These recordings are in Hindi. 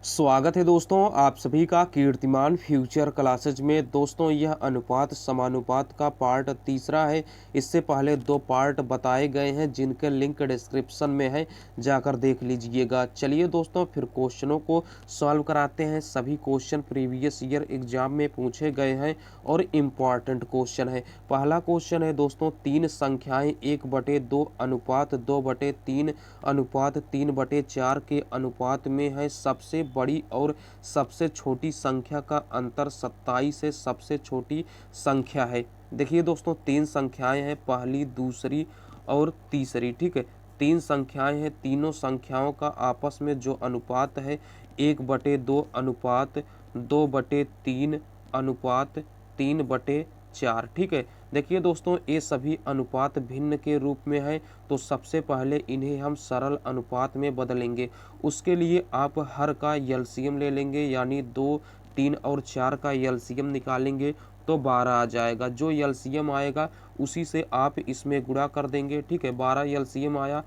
स्वागत है दोस्तों आप सभी का कीर्तिमान फ्यूचर क्लासेज में। दोस्तों यह अनुपात समानुपात का पार्ट तीसरा है। इससे पहले दो पार्ट बताए गए हैं जिनके लिंक डिस्क्रिप्शन में है, जाकर देख लीजिएगा। चलिए दोस्तों फिर क्वेश्चनों को सॉल्व कराते हैं। सभी क्वेश्चन प्रीवियस ईयर एग्जाम में पूछे गए हैं और इम्पॉर्टेंट क्वेश्चन है। पहला क्वेश्चन है दोस्तों, तीन संख्याएं 1/2 अनुपात 2/3 अनुपात 3/4 के अनुपात में है। सबसे बड़ी और सबसे छोटी संख्या का अंतर 27 है। सबसे छोटी संख्या है। देखिए दोस्तों तीन संख्याएं हैं, पहली दूसरी और तीसरी। ठीक है, तीन संख्याएं हैं, तीनों संख्याओं का आपस में जो अनुपात है 1/2 अनुपात 2/3 अनुपात 3/4। ठीक है, देखिए दोस्तों ये सभी अनुपात भिन्न के रूप में है, तो सबसे पहले इन्हें हम सरल अनुपात में बदलेंगे। उसके लिए आप हर का एलसीएम ले लेंगे, यानी 2, 3 और 4 का एलसीएम निकालेंगे तो 12 आ जाएगा। जो एलसीएम आएगा उसी से आप इसमें गुणा कर देंगे। ठीक है, 12 एलसीएम आया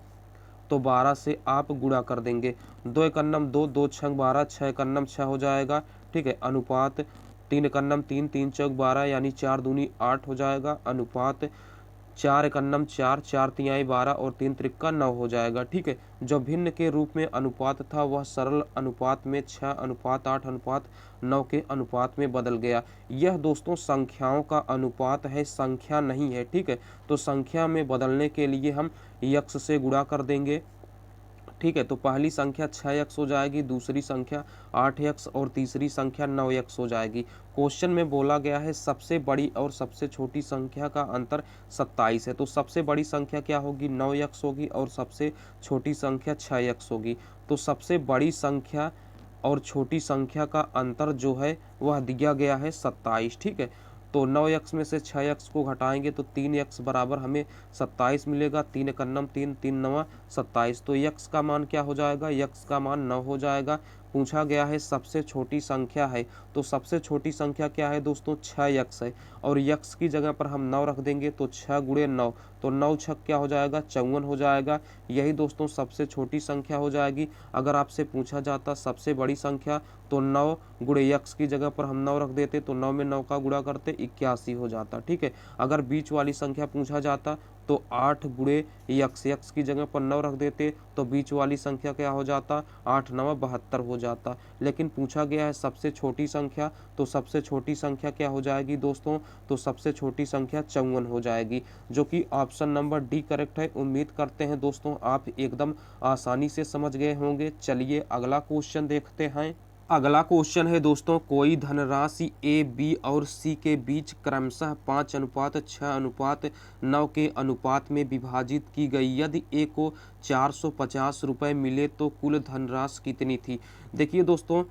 तो 12 से आप गुणा कर देंगे। 2 एकन्नम 2, 2 छंग 12, 6 एकन्नम 6 हो जाएगा। ठीक है, अनुपात 3 एकन्नम 3, 3 चौक 12 यानी 4 दूनी 8 हो जाएगा। अनुपात 4 एकन्नम 4, 4 तिहाई 12 और 3 त्रिक्का 9 हो जाएगा। ठीक है, जो भिन्न के रूप में अनुपात था वह सरल अनुपात में 6:8:9 के अनुपात में बदल गया। यह दोस्तों संख्याओं का अनुपात है, संख्या नहीं है। ठीक है, तो संख्या में बदलने के लिए हम यक्स से गुणा कर देंगे। ठीक है, तो पहली संख्या 6x हो जाएगी, दूसरी संख्या 8x और तीसरी संख्या 9x हो जाएगी। क्वेश्चन में बोला गया है सबसे बड़ी और सबसे छोटी संख्या का अंतर 27 है, तो सबसे बड़ी संख्या क्या होगी 9x होगी और सबसे छोटी संख्या 6x होगी। तो सबसे बड़ी संख्या और छोटी संख्या का अंतर जो है वह दिया गया है 27। ठीक है, तो 9x में से 6x को घटाएंगे तो 3x बराबर हमें 27 मिलेगा। 3 एकन्नम 3, 3 नवा 27। तो x का मान क्या हो जाएगा, x का मान 9 हो जाएगा। पूछा गया है सबसे छोटी संख्या है, तो सबसे छोटी संख्या क्या है दोस्तों 6x है, और x की जगह पर हम 9 रख देंगे तो 6 गुणे 9, तो 9 छक क्या हो जाएगा 54 हो जाएगा। यही दोस्तों सबसे छोटी संख्या हो जाएगी। अगर आपसे पूछा जाता सबसे बड़ी संख्या तो 9 गुणे x की जगह पर हम 9 रख देते, तो 9 में 9 का गुणा करते 81 हो जाता। ठीक है, अगर बीच वाली संख्या पूछा जाता तो 8 गुणे x की जगह पर 9 रख देते तो बीच वाली संख्या क्या हो जाता 8 9 72 हो जाता। लेकिन पूछा गया है सबसे छोटी संख्या, तो सबसे छोटी संख्या क्या हो जाएगी दोस्तों, तो सबसे छोटी संख्या 54 हो जाएगी, जो कि ऑप्शन नंबर डी करेक्ट है। उम्मीद करते हैं दोस्तों आप एकदम आसानी से समझ गए होंगे। चलिए अगला क्वेश्चन देखते हैं। अगला क्वेश्चन है दोस्तों, कोई धनराशि ए बी और सी के बीच क्रमशः 5:6:9 के अनुपात में विभाजित की गई। यदि ए को 450 रुपये मिले तो कुल धनराशि कितनी थी। देखिए दोस्तों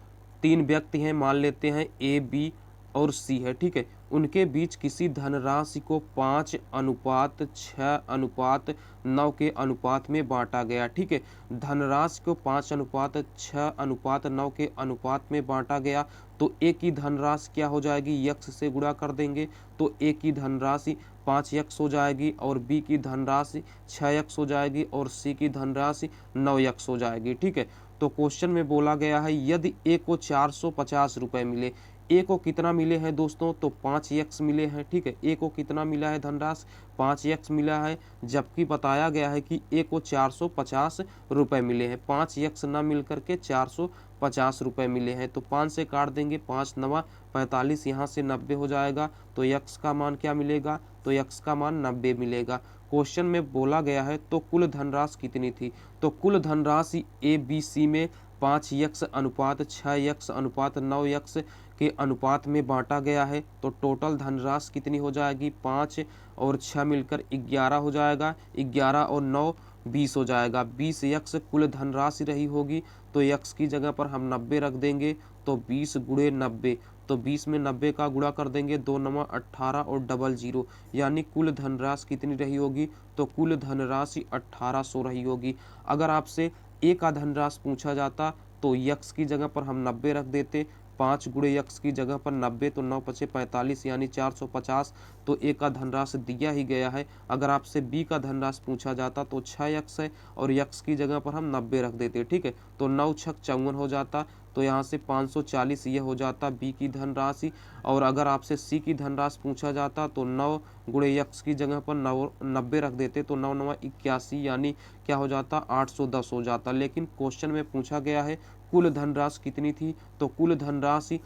तीन व्यक्ति हैं, मान लेते हैं ए बी और सी है। ठीक है, उनके बीच किसी धनराशि को 5:6:9 के अनुपात में बांटा गया। ठीक है, धनराशि को 5:6:9 के अनुपात में बांटा गया, तो ए की धनराशि क्या हो जाएगी यक्स से गुणा कर देंगे, तो ए की धनराशि 5x हो जाएगी और बी की धनराशि 6x हो जाएगी और सी की धनराशि 9x हो जाएगी। ठीक है, तो क्वेश्चन में बोला गया है यदि ए को 450 रुपये मिले। ए को कितना मिले हैं दोस्तों, तो 5x मिले हैं। ठीक है, ए को कितना मिला है धनराशि 5x मिला है, जबकि बताया गया है कि ए को 450 रुपये मिले हैं। 5x ना मिल करके 450 रुपये मिले हैं, तो 5 से काट देंगे, 5 9 45, यहाँ से 90 हो जाएगा। तो x का मान क्या मिलेगा, तो x का मान 90 मिलेगा। क्वेश्चन में बोला गया है तो कुल धनराशि कितनी थी, तो कुल धनराशि ए बी सी में 5x अनुपात 6x अनुपात 9x के अनुपात में बांटा गया है, तो टोटल धनराशि कितनी हो जाएगी 5 और 6 मिलकर 11 हो जाएगा। 11 और 9 20 हो जाएगा। 20x कुल धनराशि रही होगी, तो x की जगह पर हम 90 रख देंगे, तो 20 गुणे 90, तो 20 में 90 का गुणा कर देंगे, 2 9 18 और डबल 0, यानी कुल धनराशि कितनी रही होगी, तो कुल धनराशि 1800 रही होगी। अगर आपसे ए का धनराशि पूछा जाता तो यक्स की जगह पर हम 90 रख देते, 5 गुणे यक्स की जगह पर 90, तो 9 पचे 45 यानी 450, तो ए का धनराशि दिया ही गया है। अगर आपसे बी का धनराशि पूछा जाता तो 6x है और यक्स की जगह पर हम 90 रख देते। ठीक है, तो 9 छक 54 हो जाता, तो यहाँ से 540 ये हो जाता बी की धनराशि। और अगर आपसे सी की धनराशि पूछा जाता तो 9 गुणे यक्स की जगह पर 90 रख देते, तो 9 9 81 यानी क्या हो जाता 810 हो जाता। लेकिन क्वेश्चन में पूछा गया है कुल धनराशि कितनी थी, तो कुल धनराशि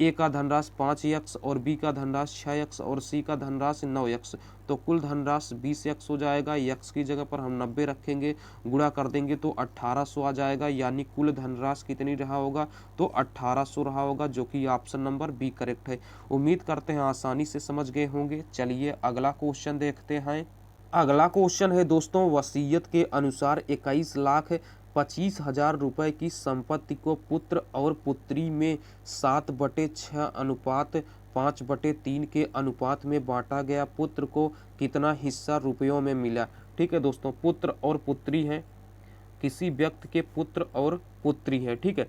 ए का धनराशि 5 यक्स और बी का धनराशि 6 यक्स और सी का धनराशि 9 यक्स, तो कुल धनराशि 20 यक्स हो जाएगा। यक्स की जगह पर हम 90 रखेंगे, गुणा कर देंगे तो 1800 आ जाएगा, यानी कुल धनराशि कितनी रहा होगा, तो 1800 रहा होगा, जो कि ऑप्शन नंबर बी करेक्ट है। उम्मीद करते हैं आसानी से समझ गए होंगे। चलिए अगला क्वेश्चन देखते हैं। अगला क्वेश्चन है दोस्तों, वसीयत के अनुसार 21,25,000 रुपए की संपत्ति को पुत्र और पुत्री में 7/6 अनुपात 5/3 के अनुपात में बांटा गया। पुत्र को कितना हिस्सा रुपयों में मिला। ठीक है दोस्तों, पुत्र और पुत्री हैं, किसी व्यक्ति के पुत्र और पुत्री है। ठीक है,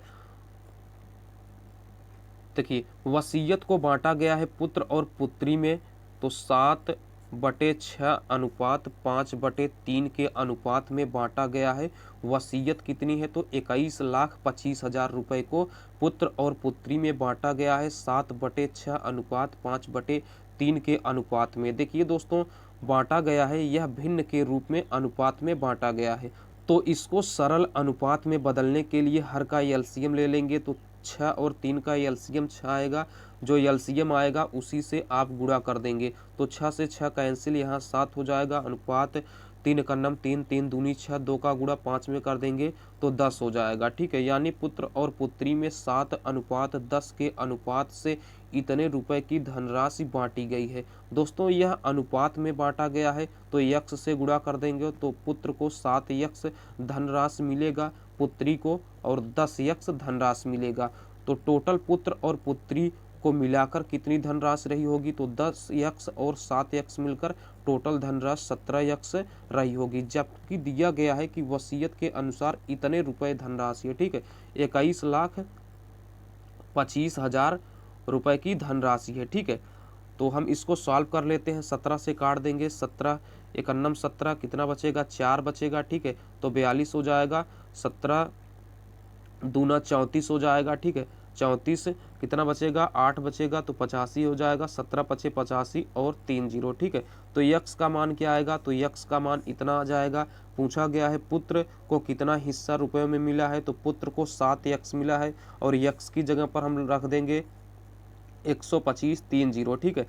देखिए वसीयत को बांटा गया है पुत्र और पुत्री में, तो 7/6 अनुपात 5/3 के अनुपात में बांटा गया है। वसीयत कितनी है, तो 21,25,000 रुपए को पुत्र और पुत्री में बांटा गया है 7/6 अनुपात 5/3 के अनुपात में। देखिए दोस्तों, बांटा गया है यह भिन्न के रूप में अनुपात में बांटा गया है, तो इसको सरल अनुपात में बदलने के लिए हर का एलसीएम ले लेंगे, तो 6 और 3 का एलसीएम 6 आएगा, जो एलसीएम आएगा उसी से आप गुणा कर देंगे, तो 6 से 6 कैंसिल, यहाँ 7 हो जाएगा। अनुपात 3 का नम 3, 3 दूनी 6, 2 का गुणा 5 में कर देंगे तो 10 हो जाएगा। ठीक है, यानी पुत्र और पुत्री में 7/10 के अनुपात से इतने रुपए की धनराशि बांटी गई है। दोस्तों यह अनुपात में बांटा गया है, तो यक्स से गुणा कर देंगे तो पुत्र को 7 यक्स धनराशि मिलेगा, पुत्री को और 10 यक्स धनराशि मिलेगा। तो टोटल पुत्र और पुत्री को मिलाकर कितनी धनराशि रही होगी, तो 10 यक्स और 7 यक्स मिलकर टोटल धनराशि 17 यक्स रही होगी। जबकि दिया गया है कि वसीयत के अनुसार इतने रुपए धनराशि है। ठीक है, 21,25,000 रुपए की धनराशि है। ठीक है, तो हम इसको सॉल्व कर लेते हैं। 17 से काट देंगे, 17 एकन्नम 17, कितना बचेगा 4 बचेगा। ठीक है, तो 42 हो जाएगा, 17 दूना 34 हो जाएगा। ठीक है, 34 कितना बचेगा 8 बचेगा, तो 85 हो जाएगा। 17 पचे 85 और 3 जीरो। ठीक है, तो यक्स का मान क्या आएगा, तो यक्स का मान इतना आ जाएगा। पूछा गया है पुत्र को कितना हिस्सा रुपए में मिला है, तो पुत्र को 7 यक्स मिला है और यक्स की जगह पर हम रख देंगे 125 3 जीरो। ठीक है,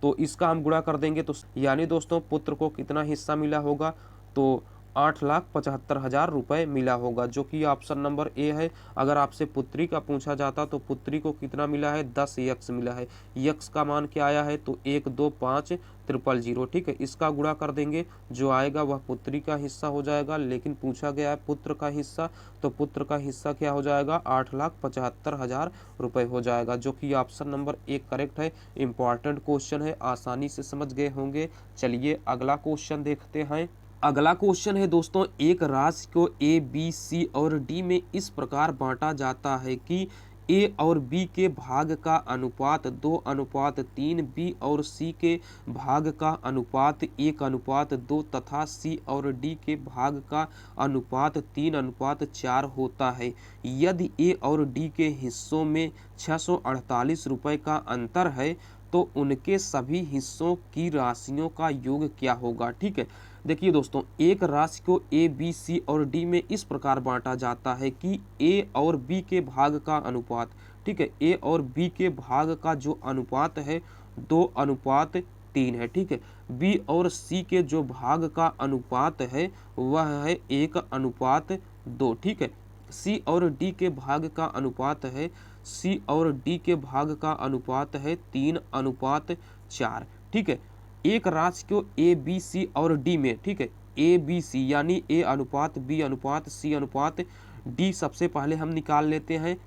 तो इसका हम गुणा कर देंगे, तो यानी दोस्तों पुत्र को कितना हिस्सा मिला होगा, तो 8,75,000 रुपए मिला होगा, जो कि ऑप्शन नंबर ए है। अगर आपसे पुत्री का पूछा जाता तो पुत्री को कितना मिला है, 10 यक्स मिला है। यक्स का मान क्या आया है, तो 125,000। ठीक है, इसका गुणा कर देंगे, जो आएगा वह पुत्री का हिस्सा हो जाएगा। लेकिन पूछा गया है पुत्र का हिस्सा, तो पुत्र का हिस्सा क्या हो जाएगा 8,75,000 रुपए हो जाएगा, जो कि ऑप्शन नंबर ए करेक्ट है। इंपॉर्टेंट क्वेश्चन है, आसानी से समझ गए होंगे। चलिए अगला क्वेश्चन देखते हैं। अगला क्वेश्चन है दोस्तों, एक राशि को ए बी सी और डी में इस प्रकार बांटा जाता है कि ए और बी के भाग का अनुपात 2/3, बी और सी के भाग का अनुपात 1/2 तथा सी और डी के भाग का अनुपात 3/4 होता है। यदि ए और डी के हिस्सों में 648 रुपये का अंतर है तो उनके सभी हिस्सों की राशियों का योग क्या होगा। ठीक है, देखिए दोस्तों, एक राशि को ए बी सी और डी में इस प्रकार बांटा जाता है कि ए और बी के भाग का अनुपात, ठीक है, ए और बी के भाग का जो अनुपात है 2/3 है। ठीक है, बी और सी के जो भाग का अनुपात है वह है 1/2। ठीक है, सी और डी के भाग का अनुपात है, सी और डी के भाग का अनुपात है 3/4। ठीक है, एक राशि को ए बी सी और डी में, ठीक है, ए बी सी यानी ए अनुपात बी अनुपात सी अनुपात डी सबसे पहले हम निकाल लेते हैं।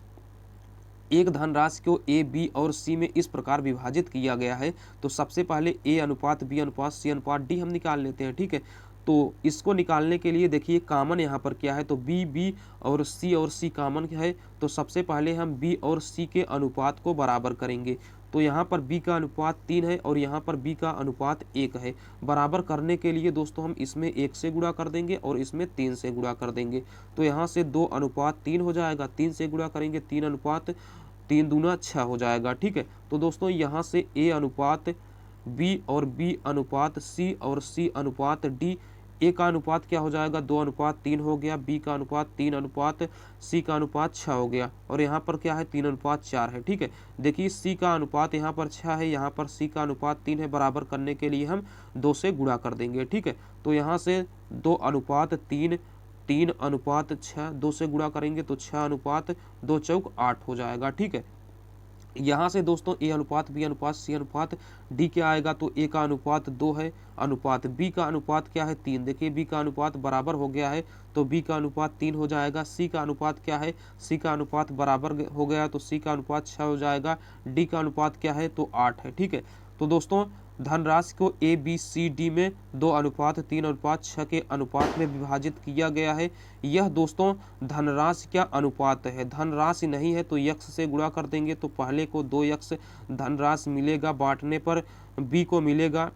एक धनराशि को ए बी और सी में इस प्रकार विभाजित किया गया है, तो सबसे पहले ए अनुपात बी अनुपात सी अनुपात डी हम निकाल लेते हैं। ठीक है, तो इसको निकालने के लिए देखिए कॉमन यहाँ पर क्या है, तो बी और सी कॉमन है, तो सबसे पहले हम बी और सी के अनुपात को बराबर करेंगे। तो तो यहाँ पर b का अनुपात 3 है और यहाँ पर b का अनुपात 1 है। बराबर करने के लिए दोस्तों हम इसमें 1 से गुणा कर देंगे और इसमें 3 से गुणा कर देंगे। तो यहाँ से 2 अनुपात 3 हो जाएगा, 3 से गुणा करेंगे 3 अनुपात 3 दूना 6 हो जाएगा। ठीक है, तो दोस्तों यहाँ से a अनुपात b और b अनुपात c और c अनुपात d, a का अनुपात क्या हो जाएगा 2 अनुपात 3 हो गया, b का अनुपात 3 अनुपात c का अनुपात 6 हो गया और यहाँ पर क्या है 3 अनुपात 4 है। ठीक है, देखिए c का अनुपात यहाँ पर 6 है, यहाँ पर c का अनुपात 3 है। बराबर करने के लिए हम 2 से गुणा कर देंगे। ठीक है, तो यहाँ से 2 अनुपात 3, 3 अनुपात 6, 2 से गुणा करेंगे तो 6 अनुपात 2 चौक 8 हो जाएगा। ठीक है, यहाँ से दोस्तों a अनुपात b अनुपात c अनुपात d क्या आएगा, तो a का अनुपात 2 है, अनुपात b का अनुपात क्या है 3। देखिए b का अनुपात बराबर हो गया है तो b का अनुपात 3 हो जाएगा। c का अनुपात क्या है, c का अनुपात बराबर हो गया तो c का अनुपात 6 हो जाएगा। d का अनुपात क्या है, तो 8 है। ठीक है, तो दोस्तों धनराशि को ए बी सी डी में 2 अनुपात 3 अनुपात 6 के अनुपात में विभाजित किया गया है। यह दोस्तों धनराशि क्या अनुपात है, धनराशि नहीं है तो यक्स से गुणा कर देंगे तो पहले को 2 यक्स धनराशि मिलेगा, बांटने पर बी को मिलेगा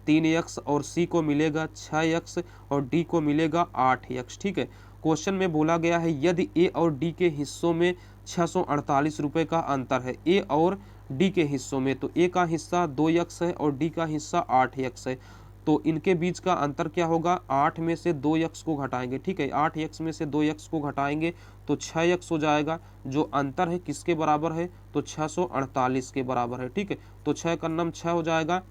3 यक्स और सी को मिलेगा 6 यक्स और डी को मिलेगा 8 यक्स। ठीक है, क्वेश्चन में बोला गया है यदि ए और डी के हिस्सों में 648 रुपये का अंतर है ए और डी के हिस्सों में, तो ए का हिस्सा 2 यक्स है और डी का हिस्सा 8 यक्स है, तो इनके बीच का अंतर क्या होगा, 8 में से 2 यक्स को घटाएंगे। ठीक है, 8 यक्स में से 2 यक्स को घटाएंगे तो 6 यक्स हो जाएगा। जो अंतर है किसके बराबर है, तो 648 के बराबर है। ठीक है, तो 6 का नम 6 हो जाएगा,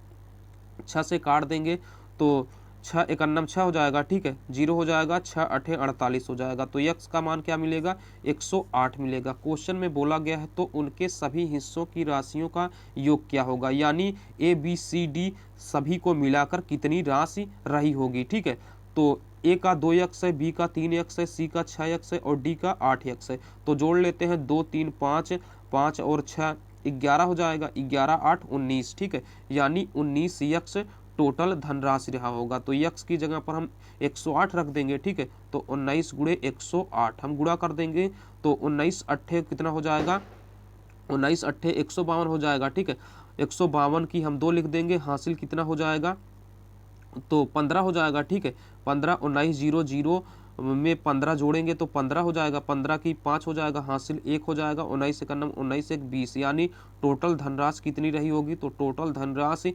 6 से काट देंगे तो 6 एकन्नम 6 हो जाएगा। ठीक है, 0 हो जाएगा, 6 8 48 हो जाएगा। तो यक्स का मान क्या मिलेगा, 108 मिलेगा। क्वेश्चन में बोला गया है तो उनके सभी हिस्सों की राशियों का योग क्या होगा, यानी ए बी सी डी सभी को मिलाकर कितनी राशि रही होगी। ठीक है, तो ए का 2 यक्स है, बी का 3 यक्स है, सी का 6 यक्स है और डी का 8 यक्स है। तो जोड़ लेते हैं 2 3 5, 5 और 6 11 हो जाएगा, 11 8 19। ठीक है, यानी 19 यक्स टोटल धनराशि रहा होगा। तो यक्स की जगह पर हम 108 रख देंगे। ठीक है, तो 19 गुणे 108 हम गुणा कर देंगे तो 19 अट्ठे कितना हो जाएगा, 19 अट्ठे 152 हो जाएगा। ठीक है, 152 की हम 2 लिख देंगे, हासिल कितना हो जाएगा, तो 15 हो जाएगा। ठीक है, 15 19 0 0 में 15 जोड़ेंगे तो 15 हो जाएगा, 15 की 5 हो जाएगा, हासिल 1 हो जाएगा, 19 एकन्नम 19 1 20, यानी टोटल धनराशि कितनी रही होगी, तो टोटल धनराशि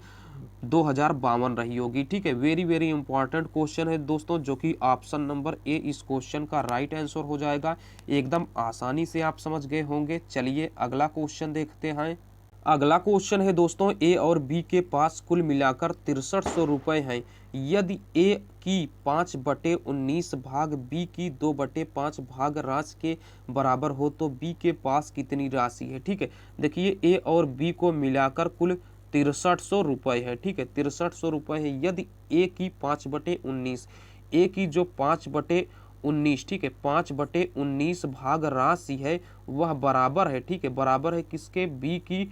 2052 रही होगी। ठीक है, वेरी वेरी इंपॉर्टेंट क्वेश्चन है दोस्तों, जो कि ऑप्शन नंबर ए इस क्वेश्चन का राइट आंसर हो जाएगा। एकदम आसानी से आप समझ गए होंगे। चलिए अगला क्वेश्चन देखते हैं। अगला क्वेश्चन है दोस्तों, ए और बी के पास कुल मिलाकर 6300 रुपये हैं। यदि ए की 5/19 भाग बी की 2/5 भाग राशि के बराबर हो तो बी के पास कितनी राशि है। ठीक है, देखिए ए और बी को मिलाकर कुल 6300 रुपये है। ठीक है, 6300 रुपये है। यदि ए की 5/19, ए की जो 5/19, ठीक है, 5/19 भाग राशि है वह बराबर है, ठीक है, बराबर है किसके, बी की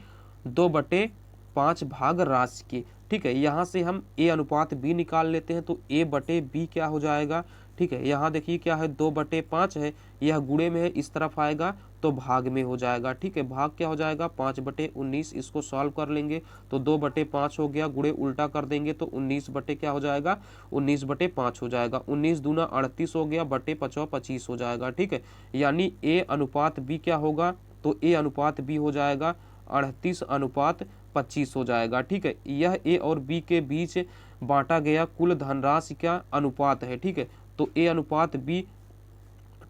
2/5 भाग राशि के। ठीक है, यहाँ से हम ए अनुपात बी निकाल लेते हैं तो ए बटे बी क्या हो जाएगा। ठीक है, यहाँ देखिए क्या है, 2/5 है, यह गुणे में है, इस तरफ आएगा तो भाग में हो जाएगा। ठीक है, भाग क्या हो जाएगा, 5/19, इसको सॉल्व कर लेंगे तो 2/5 हो गया, गुणे उल्टा कर देंगे तो 19 बटे क्या हो जाएगा, 19/5 हो जाएगा। 19 दूना 38 हो गया, बटे 5 25 हो जाएगा। ठीक है, यानी ए अनुपात बी क्या होगा, तो ए अनुपात बी हो जाएगा 38:25 हो जाएगा। ठीक है, यह ए और बी के बीच बांटा गया कुल धनराशि का अनुपात है। ठीक है, तो ए अनुपात बी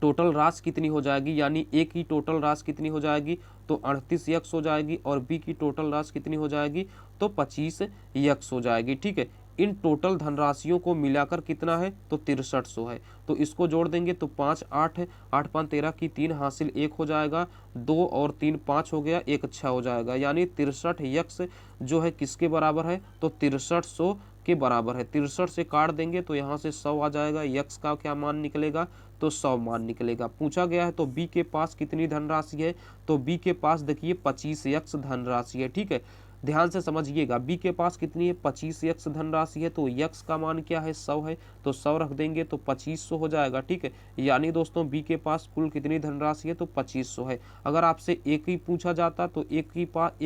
टोटल राशि कितनी हो जाएगी, यानी ए की टोटल राशि कितनी हो जाएगी, तो 38 यक्स हो जाएगी और बी की टोटल राशि कितनी हो जाएगी, तो 25 यक्स हो जाएगी। ठीक है, इन टोटल धनराशियों को मिलाकर कितना है, तो 6300 है। तो इसको जोड़ देंगे तो 5 8 8 5 13 की 3 हासिल 1 हो जाएगा, 2 और 3 5 हो गया, 1 6 हो जाएगा, यानी 63 यक्स जो है किसके बराबर है, तो 6300 के बराबर है। 63 से काट देंगे तो यहाँ से 100 आ जाएगा, यक्स का क्या मान निकलेगा, तो 100 मान निकलेगा। पूछा गया है तो बी के पास कितनी धनराशि है, तो बी के पास देखिए 25 यक्स धनराशि है। ठीक है, ध्यान से समझिएगा, बी के पास कितनी है 25 यक्स धनराशि है, तो यक्स का मान क्या है 100 है, तो 100 रख देंगे तो 2500 हो जाएगा। ठीक है, यानी दोस्तों बी के पास कुल कितनी धनराशि है तो 2500 है। अगर आपसे एक ही पूछा जाता तो ए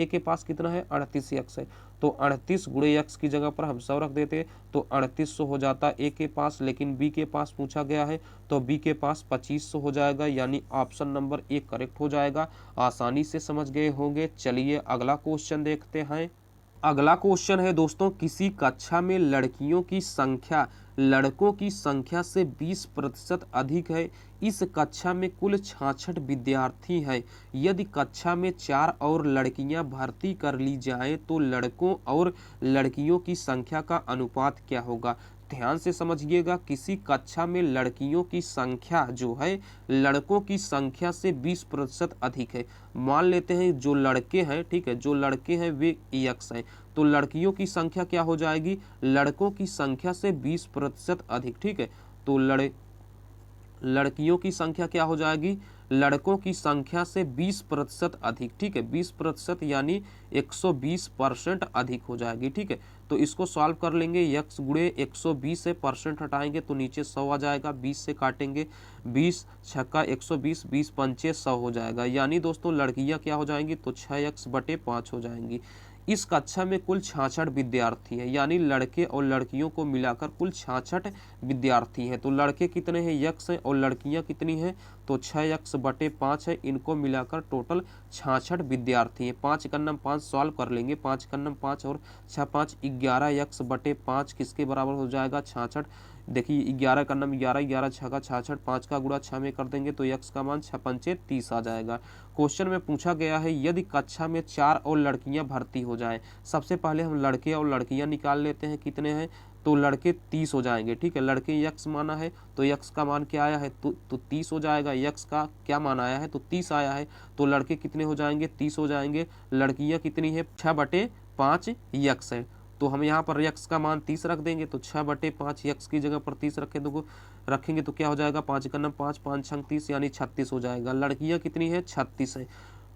के पास कितना है 38 यक्स है, तो 38 गुणे यक्स की जगह पर हम 100 रख देते तो 3800 हो जाता ए के पास, लेकिन बी के पास पूछा गया है तो बी के पास 2500 हो जाएगा, यानी ऑप्शन नंबर ए करेक्ट हो जाएगा। आसानी से समझ गए होंगे। चलिए अगला क्वेश्चन देखते हैं। अगला क्वेश्चन है दोस्तों, किसी कक्षा में लड़कियों की संख्या लड़कों की संख्या से 20% अधिक है। इस कक्षा में कुल 66 विद्यार्थी हैं। यदि कक्षा में 4 और लड़कियां भर्ती कर ली जाएं तो लड़कों और लड़कियों की संख्या का अनुपात क्या होगा। ध्यान से समझिएगा, किसी कक्षा में लड़कियों की संख्या जो है लड़कों की संख्या से 20% अधिक है। मान लेते हैं जो लड़के हैं, ठीक है, जो लड़के हैं वे यक्स हैं, तो लड़कियों की संख्या क्या हो जाएगी लड़कों की संख्या से 20% अधिक। ठीक है, तो लड़कियों की संख्या क्या हो जाएगी लड़कों की संख्या से 20% अधिक। ठीक है, 20% यानी 120% अधिक हो जाएगी। ठीक है, तो इसको सॉल्व कर लेंगे, यक्स गुणे 120 से परसेंट हटाएंगे तो नीचे 100 आ जाएगा, 20 से काटेंगे 20 छक्का 120, 20 पंचे 100 हो जाएगा, यानी दोस्तों लड़कियां क्या हो जाएंगी तो 6x/5 हो जाएंगी। इस कक्षा में कुल 66 विद्यार्थी हैं, यानी लड़के और लड़कियों को मिलाकर कुल 66 विद्यार्थी हैं। तो लड़के कितने हैं यक्स हैं और लड़कियां कितनी हैं तो 6x/5 है, इनको मिलाकर टोटल 66 विद्यार्थी हैं। 5 कन्नम 5 सॉल्व कर लेंगे, 5 कन्नम 5 और 6 5 11x/5 किसके बराबर हो जाएगा 66। देखिए 11 कन्नम 11, 11 6 का 66, 5 का गुणा 6 में कर देंगे तो यक्स का मान 6 पंचे 30 आ जाएगा। क्वेश्चन में पूछा गया है यदि कक्षा में 4 और लड़कियां भर्ती हो जाएं। सबसे पहले हम लड़के और लड़कियां निकाल लेते हैं, कितने हैं तो लड़के 30 हो जाएंगे। ठीक है, लड़के यक्स माना है तो यक्स का मान क्या आया है तो 30 हो जाएगा। यक्स का क्या मान आया है तो 30 आया है, तो लड़के कितने हो जाएंगे 30 हो जाएंगे। लड़कियां कितनी है 6/5 यक्स है, तो हम यहाँ पर यक्स का मान 30 रख देंगे, तो 6/5 यक्स की जगह पर 30 रखेंगे तो क्या हो जाएगा 5 कन्नम 5 5 छंग 30 यानी 36 हो जाएगा। लड़कियां कितनी है 36 है।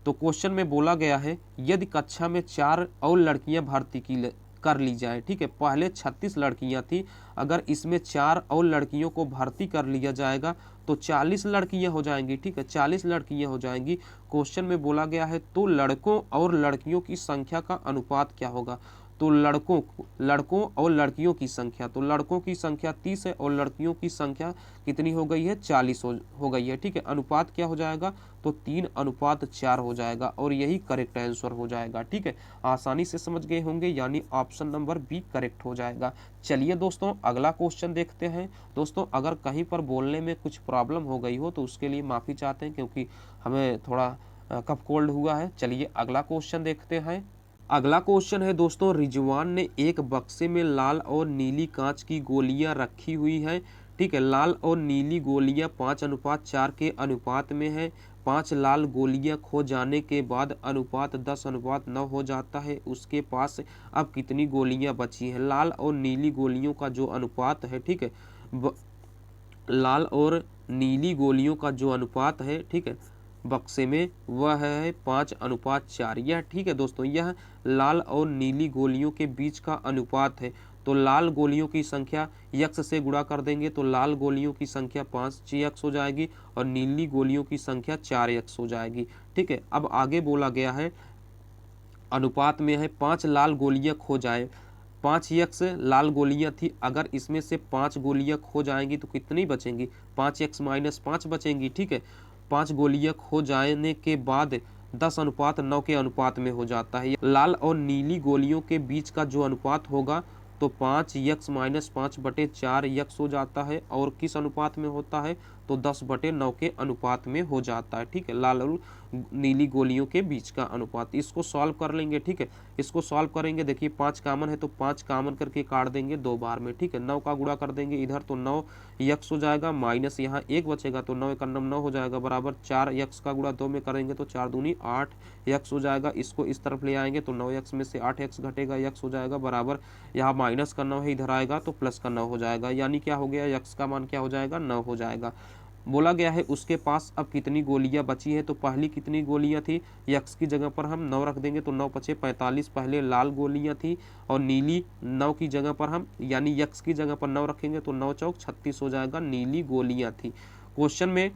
तो क्वेश्चन में बोला गया है यदि कक्षा में 4 और लड़कियां भर्ती कर ली जाए। ठीक है, पहले 36 लड़कियां थी, अगर इसमें 4 और लड़कियों को भर्ती कर लिया जाएगा तो 40 लड़कियां हो जाएंगी। ठीक है, 40 लड़कियां हो जाएंगी। क्वेश्चन में बोला गया है तो लड़कों और लड़कियों की संख्या का अनुपात क्या होगा। तो लड़कों और लड़कियों की संख्या, तो लड़कों की संख्या 30 है और लड़कियों की संख्या कितनी हो गई है 40 हो गई है। ठीक है, अनुपात क्या हो जाएगा तो 3:4 हो जाएगा और यही करेक्ट आंसर हो जाएगा। ठीक है, आसानी से समझ गए होंगे, यानी ऑप्शन नंबर बी करेक्ट हो जाएगा। चलिए दोस्तों अगला क्वेश्चन देखते हैं। दोस्तों अगर कहीं पर बोलने में कुछ प्रॉब्लम हो गई हो तो उसके लिए माफ़ी चाहते हैं, क्योंकि हमें थोड़ा कफ कोल्ड हुआ है। चलिए अगला क्वेश्चन देखते हैं। अगला क्वेश्चन है दोस्तों, रिजवान ने एक बक्से में लाल और नीली कांच की गोलियां रखी हुई हैं। ठीक है, लाल और नीली गोलियां 5:4 के अनुपात में है। 5 लाल गोलियां खो जाने के बाद अनुपात 10:9 हो जाता है। उसके पास अब कितनी गोलियां बची हैं। लाल और नीली गोलियों का जो अनुपात है, ठीक है, लाल और नीली गोलियों का जो अनुपात है, ठीक है, बक्से में वह है 5:4। यह ठीक है दोस्तों, यह लाल और नीली गोलियों के बीच का अनुपात है। तो लाल गोलियों की संख्या यक्स से गुणा कर देंगे तो लाल गोलियों की संख्या 5x हो जाएगी और नीली गोलियों की संख्या 4x हो जाएगी। ठीक है, अब आगे बोला गया है अनुपात में है 5 लाल गोलियां खो जाए। 5x लाल गोलियां थी, अगर इसमें से 5 गोलियां खो जाएंगी तो कितनी बचेंगी 5x-5 बचेंगी। ठीक है, 5 गोलियां खो जाने के बाद 10:9 के अनुपात में हो जाता है। लाल और नीली गोलियों के बीच का जो अनुपात होगा तो 5x-5/4 यक्स हो जाता है, और किस अनुपात में होता है तो 10/9 के अनुपात में हो जाता है। ठीक है, लाल और नीली गोलियों के बीच का अनुपात। इसको सॉल्व कर लेंगे। ठीक है, इसको सॉल्व करेंगे, देखिए 5 कॉमन है तो 5 कॉमन करके काट देंगे 2 बार में। ठीक है, 9 का गुणा कर देंगे इधर तो 9 यक्स हो जाएगा, माइनस यहाँ 1 बचेगा तो 9 कन्नम 9 हो जाएगा, बराबर 4 यक्स का गुणा 2 में करेंगे तो 4 दूनी 8 यक्स हो जाएगा। इसको इस तरफ ले आएंगे तो 9x में से 8x घटेगा, यक्स हो जाएगा, बराबर यहाँ माइनस का 9 है, इधर आएगा तो प्लस का 9 हो जाएगा, यानी क्या हो गया यक्स का मान क्या हो जाएगा 9 हो जाएगा। बोला गया है उसके पास अब कितनी गोलियां बची है। तो पहली कितनी गोलियां थी, यक्स की जगह पर हम 9 रख देंगे तो 9 पचे 45 पहले लाल गोलियां थी, और नीली 9 की जगह पर हम यानी यक्स की जगह पर 9 रखेंगे तो 9 चौक 36 हो जाएगा, नीली गोलियां थी। क्वेश्चन में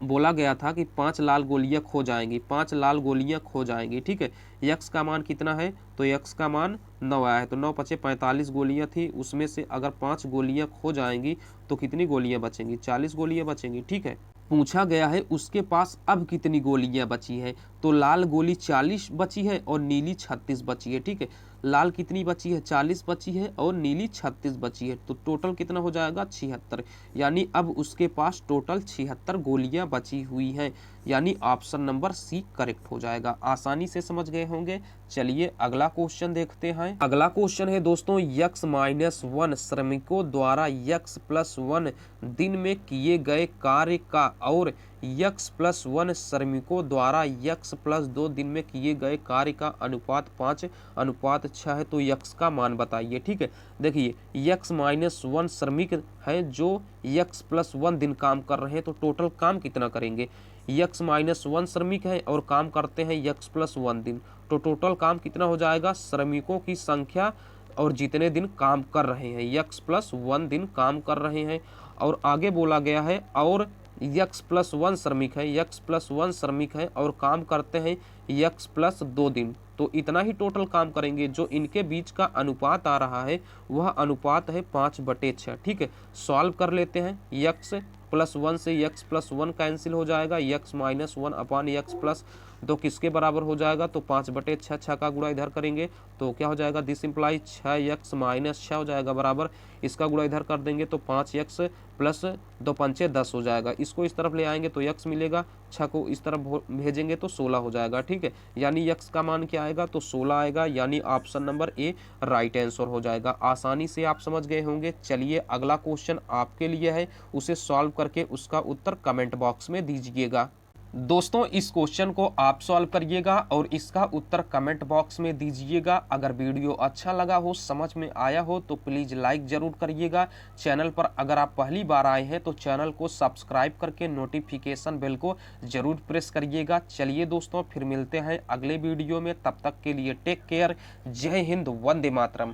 बोला गया था कि 5 लाल गोलियां खो जाएंगी, 5 लाल गोलियां खो जाएंगी, ठीक है। यक्स का मान कितना है, तो यक्स का मान 9 आया है, तो 9 पचे 45 गोलियां थी, उसमें से अगर 5 गोलियां खो जाएंगी तो कितनी गोलियां बचेंगी, 40 गोलियां बचेंगी, ठीक है। पूछा गया है उसके पास अब कितनी गोलियां बची है, तो लाल गोली 40 बची है और नीली 36 बची है, ठीक है। लाल कितनी बची है, 40 बची है और नीली 36 बची है, तो टोटल कितना हो जाएगा 76, यानी अब उसके पास टोटल 76 गोलियां बची हुई हैं, यानी ऑप्शन नंबर सी करेक्ट हो जाएगा। आसानी से समझ गए होंगे। चलिए अगला क्वेश्चन देखते हैं। अगला क्वेश्चन है दोस्तों, x-1 श्रमिकों द्वारा x+1 दिन में किए गए कार्य का और x+1 श्रमिकों द्वारा x+2 दिन में किए गए कार्य का अनुपात 5:6 है। तो x का मान बताइए, ठीक है। देखिए x-1 श्रमिक है जो x+1 दिन काम कर रहे हैं, तो टोटल काम कितना करेंगे, x-1 श्रमिक है और काम करते हैं x+1 दिन, तो टोटल काम कितना हो जाएगा, श्रमिकों की संख्या और जितने दिन काम कर रहे हैं, x+1 दिन काम कर रहे हैं। और आगे बोला गया है और x+1 श्रमिक है, x+1 श्रमिक है और काम करते हैं x+2 दिन, तो इतना ही टोटल काम करेंगे। जो इनके बीच का अनुपात आ रहा है वह अनुपात है 5/6, ठीक है। सॉल्व कर लेते हैं, x+1 से x+1 कैंसिल हो जाएगा, x-1 अपान x+2 किसके बराबर हो जाएगा, तो 5/6, 6 का गुणा इधर करेंगे तो क्या हो जाएगा, दिस इम्प्लाई 6x-6 हो जाएगा बराबर, इसका गुणा इधर कर देंगे तो 5x + 2 पंचे 10 हो जाएगा, इसको इस तरफ ले आएंगे तो x मिलेगा, 6 को इस तरफ भेजेंगे तो 16 हो जाएगा, ठीक है। यानी x का मान क्या आएगा, तो 16 आएगा, यानी option number A right answer हो जाएगा। आसानी से आप समझ गए होंगे। चलिए अगला क्वेश्चन आपके लिए है, उसे सॉल्व करके उसका उत्तर कमेंट बॉक्स में दीजिएगा। दोस्तों इस क्वेश्चन को आप सॉल्व करिएगा और इसका उत्तर कमेंट बॉक्स में दीजिएगा। अगर वीडियो अच्छा लगा हो, समझ में आया हो तो प्लीज़ लाइक ज़रूर करिएगा। चैनल पर अगर आप पहली बार आए हैं तो चैनल को सब्सक्राइब करके नोटिफिकेशन बेल को ज़रूर प्रेस करिएगा। चलिए दोस्तों फिर मिलते हैं अगले वीडियो में, तब तक के लिए टेक केयर। जय हिंद, वंदे मातरम।